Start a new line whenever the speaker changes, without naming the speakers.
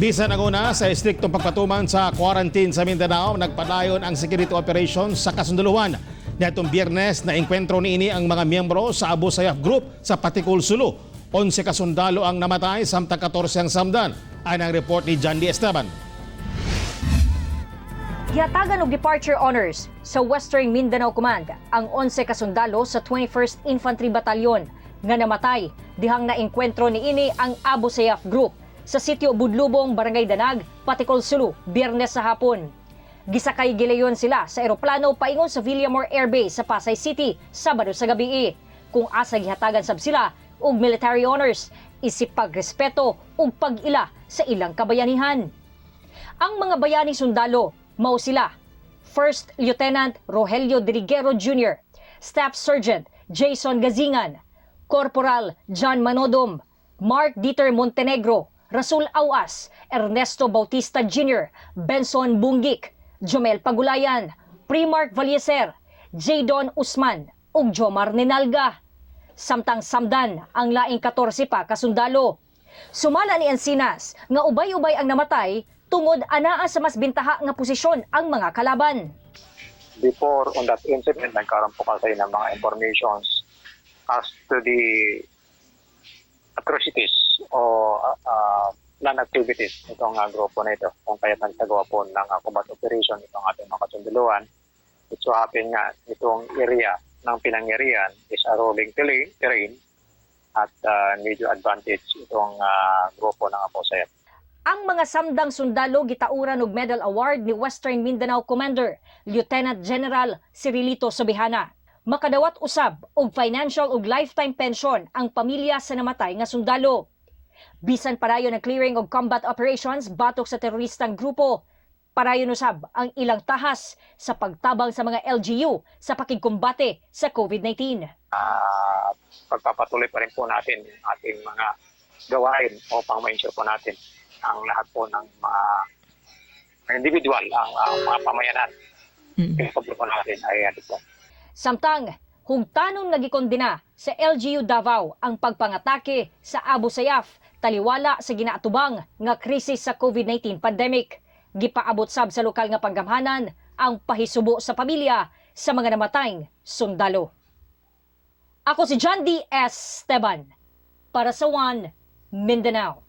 Bisan ang una sa estriktong pagpatuman sa quarantine sa Mindanao, nagpadayon ang security operation sa kasunduluhan. Netong Biyernes na engkwentro niini ang mga miyembro sa Abu Sayyaf Group sa Patikul, Sulu. 11 kasundalo ang namatay samtang 14 ang samdan. Ayon ang report ni John D. Esteban.
Gihatagan og departure honors sa Western Mindanao Command ang 11 kasundalo sa 21st Infantry Battalion nga namatay dihang naengkwentro niini ang Abu Sayyaf Group sa sitio Budlubong, Barangay Danag, Patikol, Sulu, Biyernes sa hapon. Gisakay gilayon sila sa eroplano paingon sa Villamor Air Base sa Pasay City, Sabado sa gabi. Kung asa gihatagan sab sila og military honors, isip pagrespeto ug pag-ila sa ilang kabayanihan. Ang mga bayani sundalo mao sila: First Lieutenant Rogelio Diriguero Jr., Staff Sergeant Jason Gazingan, Corporal John Manodom, Mark Dieter Montenegro, Rasul Awas, Ernesto Bautista Jr., Benson Bunggik, Jomel Pagulayan, Primark Valleser, Jadon Usman ug Jomar Ninalga. Samtang samdan ang laing 14 pa kasundalo. Sumala ni Encinas nga ubay-ubay ang namatay tungod anaa sa mas bintaha nga posisyon ang mga kalaban.
Before on that incident, nagkaroon po kasi ng mga informations as to the atrocities o non-activities itong grupo na ito, kung kaya nagsagawa po ng combat operation itong ating mga kasunduluhan. It so happen nga itong area ng pinangyarihan is a rolling terrain at medyo advantage itong grupo ng Abu Sayyaf.
Ang mga samdang sundalo gitauran og Medal Award ni Western Mindanao Commander Lieutenant General Cirilito Sobihana. Makadawat usab og financial ug lifetime pension ang pamilya sa namatay nga sundalo. Bisan parayon ang clearing of combat operations batok sa teroristang grupo, parayon usab ang ilang tahas sa pagtabang sa mga LGU sa pakigkumbate sa COVID-19.
Pagpapatuloy pa rin po natin ating mga gawain upang ma-ensure po natin ang lahat po ng mga individual, ang mga pamayanan. Pinapablo po natin ay po.
Samtang hugtanong nagikondena sa LGU Davao ang pagpangatake sa Abu Sayyaf taliwala sa ginaatubang nga krisis sa COVID-19 pandemic. Gipaabot sab sa lokal nga panggamhanan ang pahisubo sa pamilya sa mga namatayng sundalo. Ako si John D. Esteban para sa One Mindanao.